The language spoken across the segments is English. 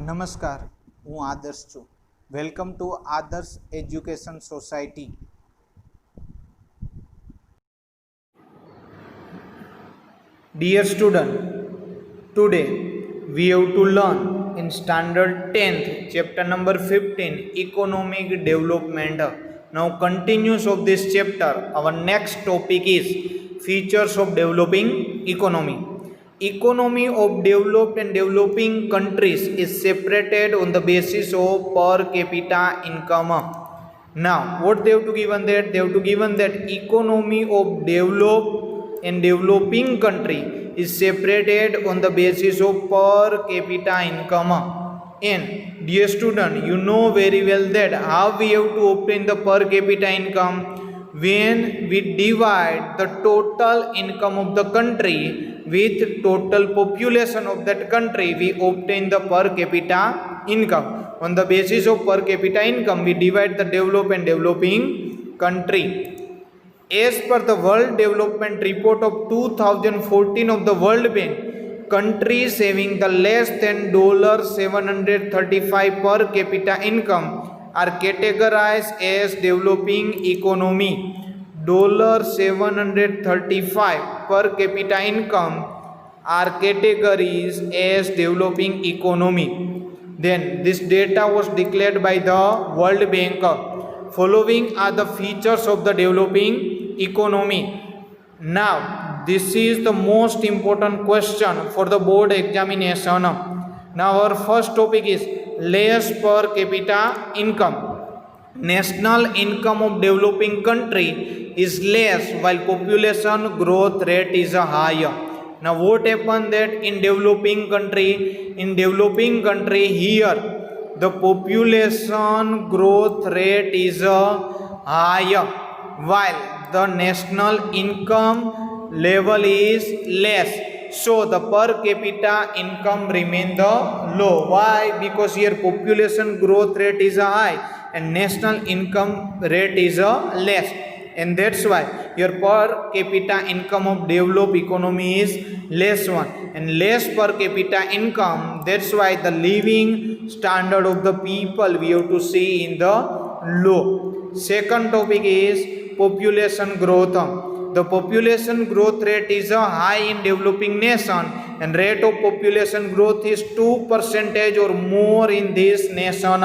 નમસ્કાર, હું આદર્શ છું. વેલકમ ટુ આદર્શ education society. Dear student, today we have to learn in standard 10th chapter number 15 economic development. Now continuous of this chapter, our next topic is features of developing economy. Economy of developed and developing countries is separated on the basis of per capita income. Now what they have to given that? They have to given that economy of developed and developing country is separated on the basis of per capita income. And dear student, you know very well that how we have to obtain the per capita income. When we divide the total income of the country with total population of that country, we obtain the per capita income. On the basis of per capita income, we divide the developed and developing country. As per the World Development Report of 2014 of the World Bank, countries having the less than $735 per capita income are categorized as developing economy. $735 per capita income are categories as developing economy. Then this data was declared by the World Bank. Following are the features of the developing economy. Now this is the most important question for the board examination. Now our first topic is less per capita income. National income of developing country is less while population growth rate is higher. Now what happened that in developing country here the population growth rate is higher while the national income level is less, so the per capita income remain the low. Why? Because here population growth rate is high and national income rate is less, and that's why your per capita income of developed economy is less one, and less per capita income, that's why the living standard of the people we have to see in the low. Second topic is population growth. The population growth rate is high in developing nation, and rate of population growth is 2% or more in this nation.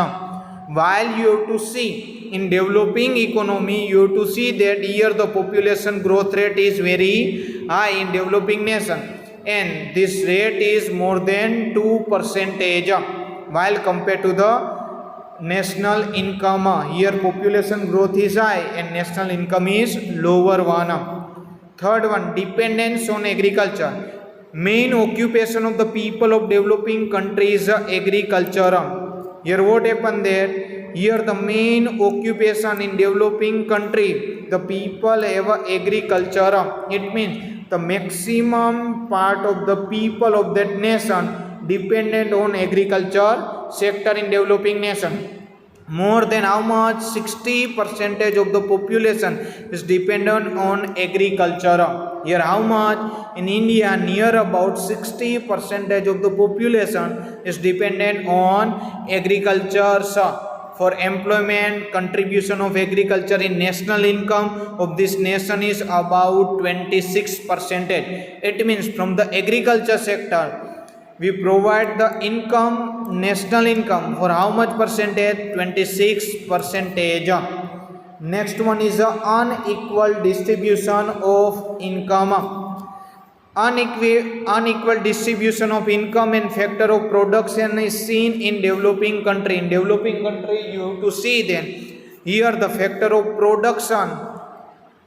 While you have to see in developing economy, you have to see that here the population growth rate is very high in developing nation, and this rate is more than 2% while compared to the national income. Here population growth is high and national income is lower one. Third one, dependence on agriculture. Main occupation of the people of developing countries is agriculture. Here what happened there? Here the main occupation in developing country, the people have agriculture. It means the maximum part of the people of that nation dependent on agriculture sector in developing nation. More than how much? 60% of the population is dependent on agriculture. Here how much? In India near about 60% of the population is dependent on agriculture. For employment, contribution of agriculture in national income of this nation is about 26%. It means from the agriculture sector we provide the income, national income, for how much percentage? 26%. Next one is the unequal distribution of income. Unequal distribution of income and factor of production is seen in developing country. In developing country you have to see then here the factor of production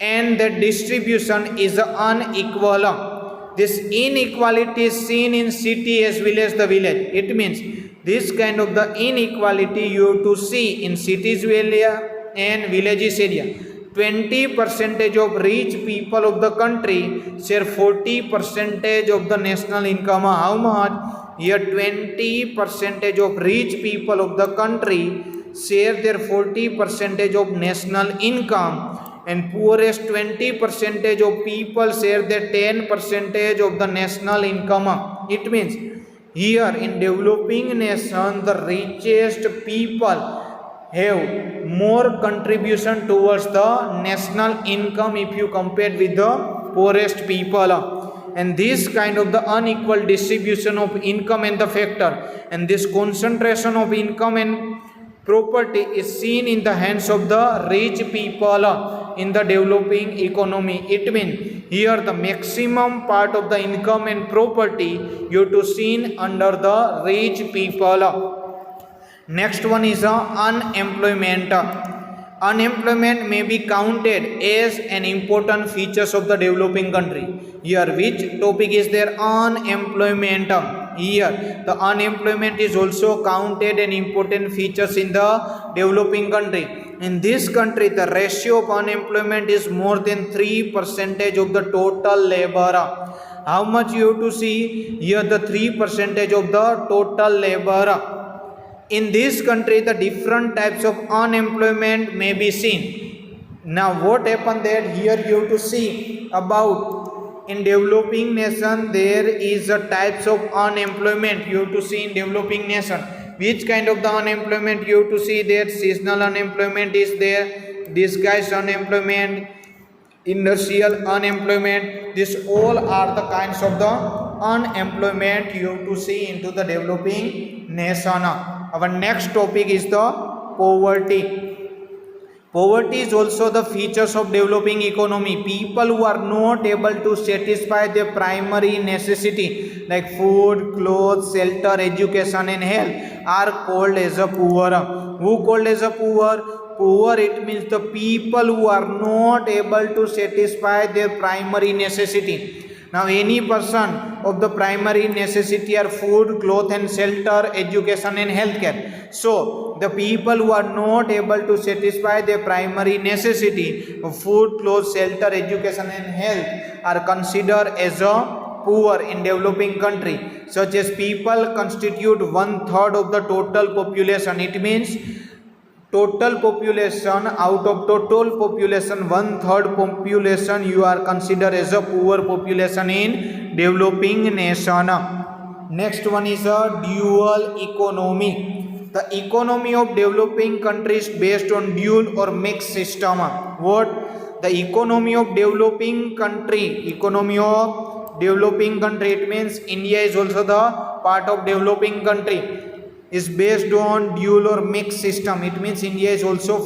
and the distribution is unequal. This inequality is seen in city as well as the village. It means this kind of the inequality you have to see in cities area and villages area. 20% of rich people of the country share 40% of the national income. How much? Here 20% of rich people of the country share their 40% of national income, and poorest 20% of people share their 10% of the national income. It means Here in developing nation, the richest people have more contribution towards the national income if you compare with the poorest people. And this kind of the unequal distribution of income and the factor, and this concentration of income and property is seen in the hands of the rich people in the developing economy. It means here the maximum part of the income and property you to seen under the rich people. Next one is unemployment. Unemployment may be counted as an important features of the developing country. Here which topic is there? Unemployment. Here the unemployment is also counted an important features in the developing country. In this country the ratio of unemployment is more than 3% of the total labor. How much you have to see? Here the 3% of the total labor. In this country the different types of unemployment may be seen. Now what happened that here you have to see about in developing nation there is a types of unemployment you have to see in developing nation. Which kind of the unemployment you have to see there? Seasonal unemployment is there, disguised unemployment, industrial unemployment. These all are the kinds of the unemployment you have to see into the developing nation. Our next topic is the poverty. Poverty is also the features of developing economy. People who are not able to satisfy their primary necessity like food, clothes, shelter, education and health are called as a poor. Who called as a poor? Poor, it means the people who are not able to satisfy their primary necessity. Now any person of the primary necessity are food, cloth and shelter, education and healthcare. So the people who are not able to satisfy their primary necessity of food, clothes, shelter, education and health are considered as a poor in developing country. Such as people constitute 1/3 of the total population. It means total population, out of total population 1/3 population you are considered as a poor population in developing nation. Next one is a dual economy. The economy of developing countries based on dual or mixed system. What? The economy of developing country, it means India is also the part of developing country, is based on dual or mixed system. It means India is also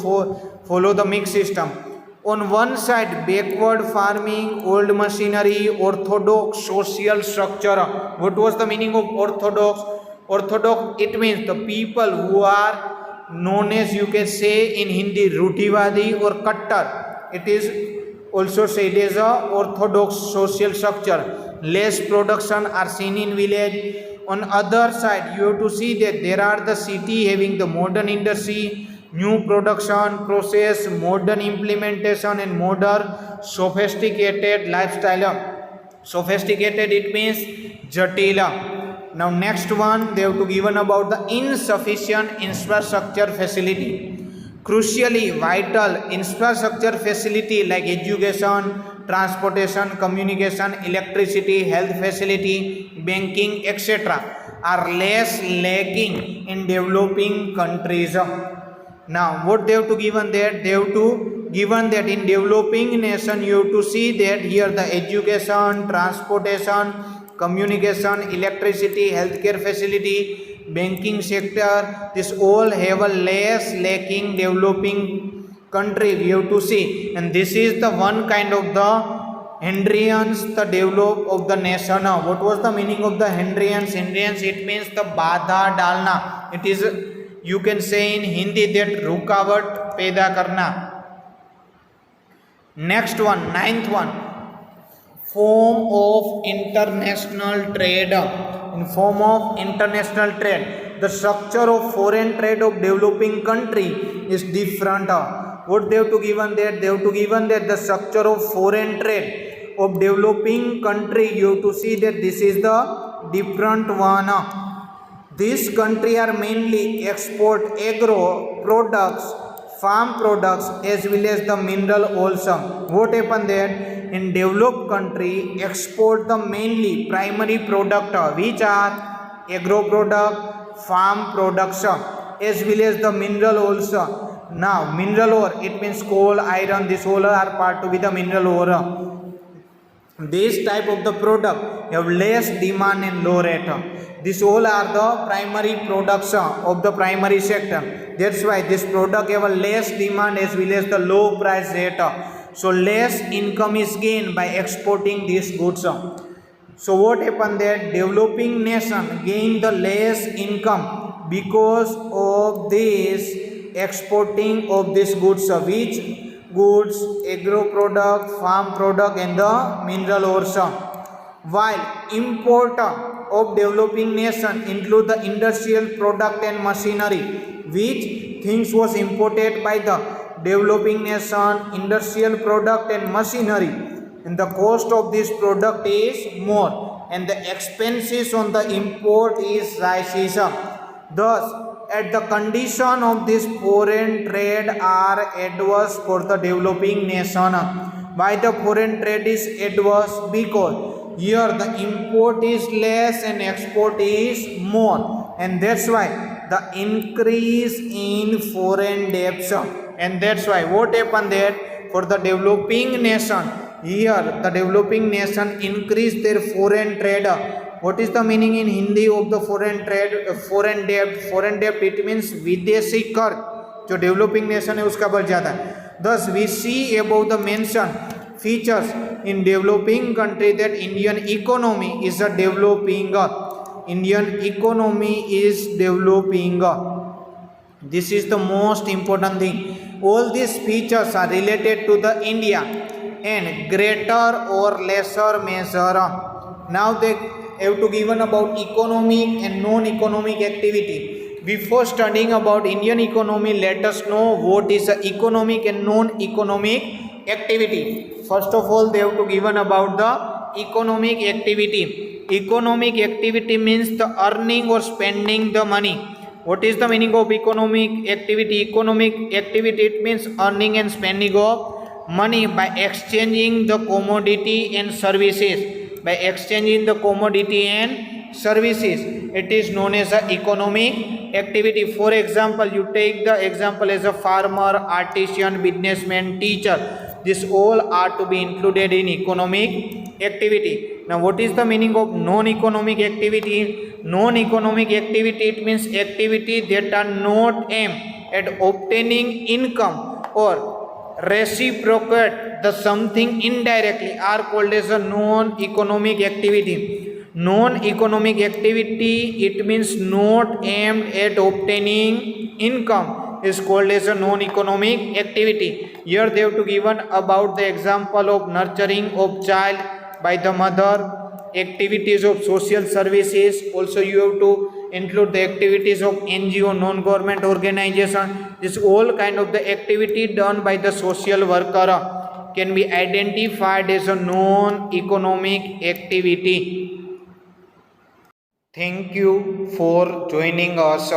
follow the mixed system. On one side backward farming, old machinery, orthodox social structure. What was the meaning of orthodox? Orthodox, it means the people who are known as, you can say in Hindi, rutivadi or kattar. It is also said as a orthodox social structure. Less production are seen in village. On other side you have to see that there are the city having the modern industry, new production process, modern implementation and modern sophisticated lifestyle. Sophisticated, it means jatila. Now next one they have to given about the insufficient infrastructure facility. Crucially vital infrastructure facility like education, transportation, communication, electricity, health facility, banking, etc. are less lacking in developing countries. Now what they have to given that? They have to given that in developing nation you have to see that here the education, transportation, communication, electricity, healthcare facility, banking sector, this all have a less lacking developing country we have to see. And this is the one kind of the hindrance the develop of the nation. What was the meaning of the hindrance? Hindrance, it means the badha dalna. It is, you can say in Hindi, that rukavat paida karna. Next one, ninth one, form of international trade. In form of international trade, the structure of foreign trade of developing country is different. What they have to given that? They have to given that the structure of foreign trade of developing country, you have to see that this is the different one. This country are mainly export agro products, farm products as well as the mineral also. What happened there? In developed country export the mainly primary product which are agro product, farm products, as well as the mineral also. Now mineral ore, it means coal, iron, this all are part to be the mineral ore. This type of the product have less demand and low rate. This all are the primary products of the primary sector. That's why this product have a less demand as well as the low price rate. So less income is gained by exporting these goods. So what happened there? Developing nation gain the less income because of this exporting of these goods. Which goods? Agro product, farm product, and the mineral ores. While import of developing nation include the industrial product and machinery. Which things was imported by the developing nation? Industrial product and machinery, and the cost of this product is more and the expenses on the import is rises. Thus at the condition of this foreign trade are adverse for the developing nation. Why the foreign trade is adverse? Because here the import is less and export is more, and that's why the increase in foreign debts. And that's why what happened there? For the developing nation, here the developing nation increase their foreign trade. What is the meaning in Hindi of the foreign trade? Foreign debt. Foreign debt, it means विदेशी कर्ज जो developing nation है उसका बढ़ जाता है. Thus we see above the mentioned features in developing country that Indian economy is a developing. Indian economy is developing. This is the most important thing. All these features are related to the India and greater or lesser measure. Now they have to given about economic and non-economic activity. Before studying about Indian economy, let us know what is the economic and non-economic activity. First of all, they have to given about the economic activity. Economic activity means the earning or spending the money. What is the meaning of economic activity? Economic activity, it means earning and spending of money by exchanging the commodity and services. By exchanging the commodity and services, it is known as a economic activity. For example, you take the example as a farmer, artisan, businessman, teacher. This all are to be included in economic activity. Now what is the meaning of non-economic activity? Non-economic activity, it means activity that are not aimed at obtaining income or reciprocate the something indirectly are called as a non-economic activity. Non-economic activity, it means not aimed at obtaining income, is called as a non-economic activity. Here they have to given about the example of nurturing of child by the mother, activities of social services. Also you have to include the activities of NGO, non-government organization. This all kind of the activity done by the social worker can be identified as a non-economic activity. Thank you for joining us.